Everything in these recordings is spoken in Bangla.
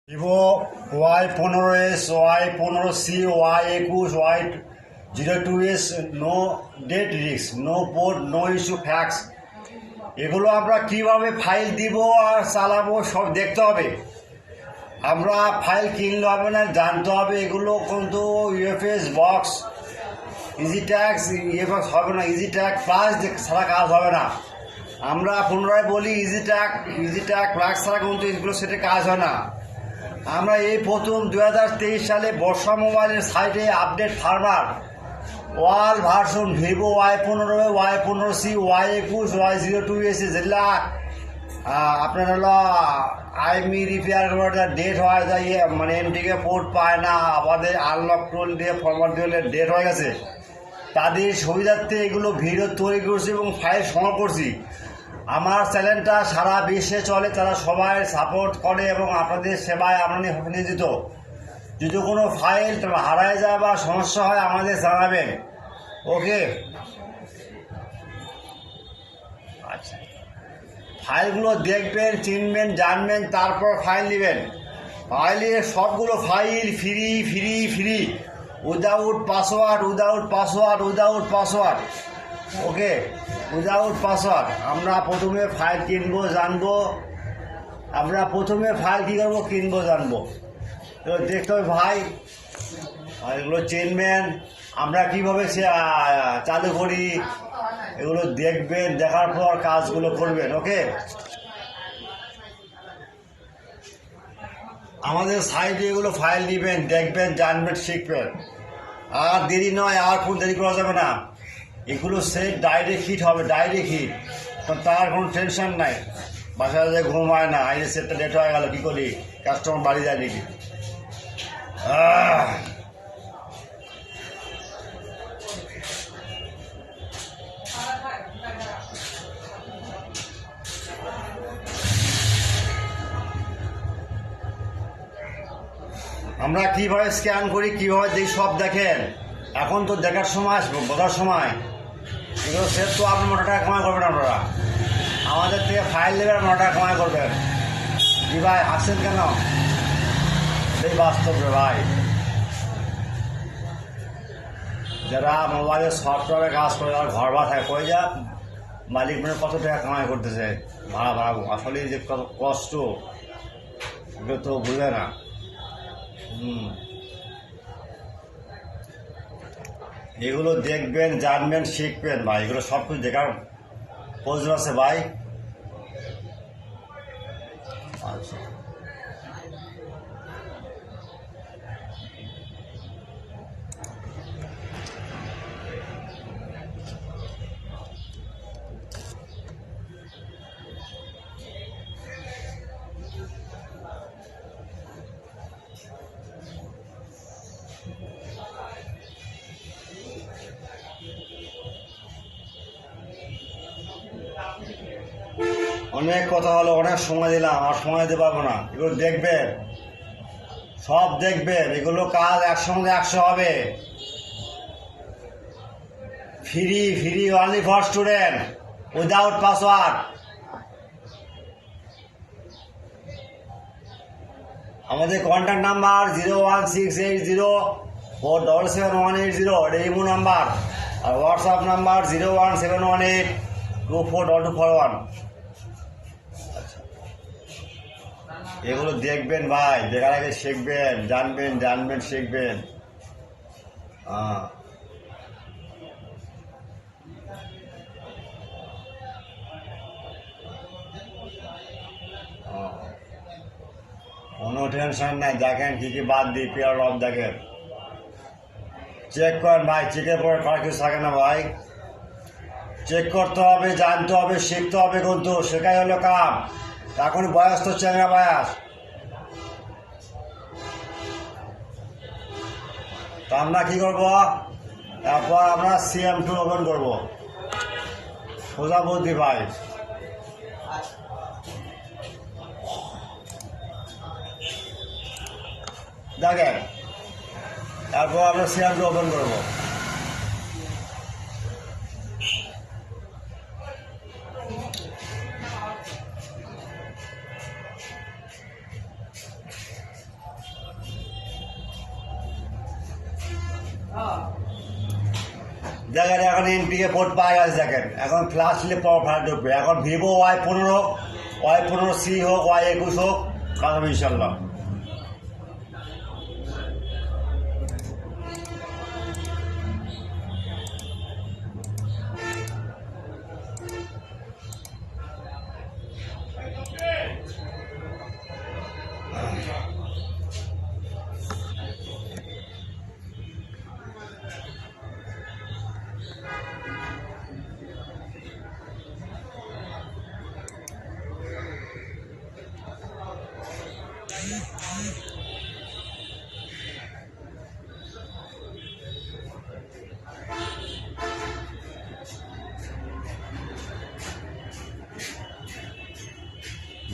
Vivo Y15S, Y15C, Y21, Y02S, no date risk, no port, no issue facts. এগুলো আমরা কিভাবে ফাইল দিব আর চালাবো সব দেখতে হবে। আমরা ফাইল কিনলে হবে না, জানতে হবে এগুলো কিন্তু ইউএফএস বক্স ইজিট্যাগ ইউএফএস হবে না, ইজিট্যাগ প্লাস ছাড়া কাজ হবে না। আমরা পুনরায় বলি ইজিট্যাগ প্লাস ছাড়া কিন্তু এগুলো সেটা কাজ হয় না। আমরা এই প্রথম 2023 সালে বর্ষা মোবাইলের সাইটে update firmware version Vivo Y15, Y15C, Y21, Y02S যেগুলা আপনার হলো আইমি রিপেয়ার ডেট হয় যায়, মানে এমটিকে পোর্ট পায় না, আমাদের আনলক টোল দিয়ে ফরমার দিয়ে ডেট হয়ে গেছে, তাদের সুবিধার্থে এগুলো ভিডিও তৈরি করছি এবং ফাইল সংগ্রহ করছি। আমার চ্যানেলটা সারা বিশ্বে চলে, তারা সবাই সাপোর্ট করে এবং আপনাদের সেবায় আমরা নিয়োজিত। যদি কোনো ফাইল হারায় যায় বা সমস্যা হয় আমাদের জানাবেন, ওকে? আচ্ছা, ফাইলগুলো দেখবেন, চিনবেন, জানবেন, তারপর ফাইল নেবেন। ফাইলের সবগুলো file free without password, okay? Without password. আমরা প্রথমে ফাইল কিনবো, জানবো। আমরা প্রথমে ফাইল কী করবো, কিনবো, জানবো। এগুলো দেখতে হবে ভাই, এগুলো চিনবেন। আমরা কীভাবে চালু করি এগুলো দেখবেন, দেখার পর কাজগুলো করবেন, ওকে? আমাদের সাইটে এগুলো ফাইল নেবেন, দেখবেন, জানবেন, শিখবেন। আর দেরি নয়, আর কোন দেরি করা যাবে না। এগুলো সেট ডাইরেক্ট হিট হবে, ডাইরেক্ট হিট, তার কোনো টেনশন নাই। বাসায় যে ঘুম হয় না, এই সেটটা ডেট হয়ে গেল, কী করি? কাস্টমার বাড়ি যায় নাকি? আমরা কীভাবে স্ক্যান করি, কীভাবে দেখি সব দেখেন। এখন তো দেখার সময় আসবো, বোঝার সময়। এগুলো সেট তো আপনি মোটা টাকা কামাই করবেন, আপনারা আমাদের থেকে ফাইল নেবেন, মোটা টাকা কামাই করবেন। কি ভাই আসছেন কেন? এই বাস্তব রে ভাই, যারা মোবাইলের সফটওয়্যারে কাজ করে আর ঘর ভাড়া থাকে, কই যা মালিক মানে কত টাকা কামাই করতেছে ভাড়া আসলে যে কত কষ্ট, এগুলো তো বুঝে না। এগুলো দেখবেন, জানবেন, শিখবেন ভাই। এগুলো সব কিছু দেখার প্রয়োজন আছে ভাই। আচ্ছা, অনেক কথা হলো, অনেক সময় দিলাম, আর সময় দিতে পারবো না। এগুলো দেখবেন, সব দেখবেন। এগুলো কাজ 100 হবে। Free only for student, without password. আমাদের কন্ট্যাক্ট নাম্বার 01680477180, এটা ইমো নাম্বার। আর হোয়াটসঅ্যাপ নাম্বার 01718242241। এগুলো দেখবেন ভাই, দেখার আগে শিখবেন, জানবেন, শিখবেন। কোনো টেনশন নাই, দেখেন কী কী বাদ দিই, পিয়ার অফ দেখেন, চেক করেন ভাই। চেকের পরে করা কিছু থাকে না ভাই। চেক করতে হবে, জানতে হবে, শিখতে হবে, কিন্তু শেখাই হলো কাম। এখন বয়স তো চেঙ্গা বয়স, তা আমরা কী করবো? তারপর আমরা CM2 ওপেন করবো। সোজা বুদ্ধি ভাই। দেখেন, তারপর আমরা CM2 ওপেন করবো। দেখেন এখন এনপিকে পোর্ট পাওয়া গেছে, দেখেন এখন ফ্লাশ নিলে পাওয়ার ঢুকবে। এখন ভিভো Y15, Y15C হোক, Y21 হোক, কাজ হবে ইনশাল্লাহ।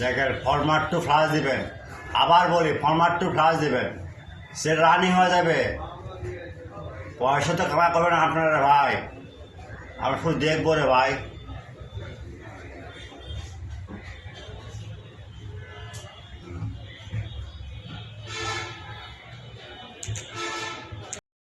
দেখেন ফরম্যাট টু ফ্লাশ দিবেন, আবার বলি ফরম্যাট টু ফ্লাশ দিবেন, সে রানিং হয়ে যাবে। পয়সা তো কামা করবেন আপনারা ভাই, আমরা শুধু দেখবো রে ভাই।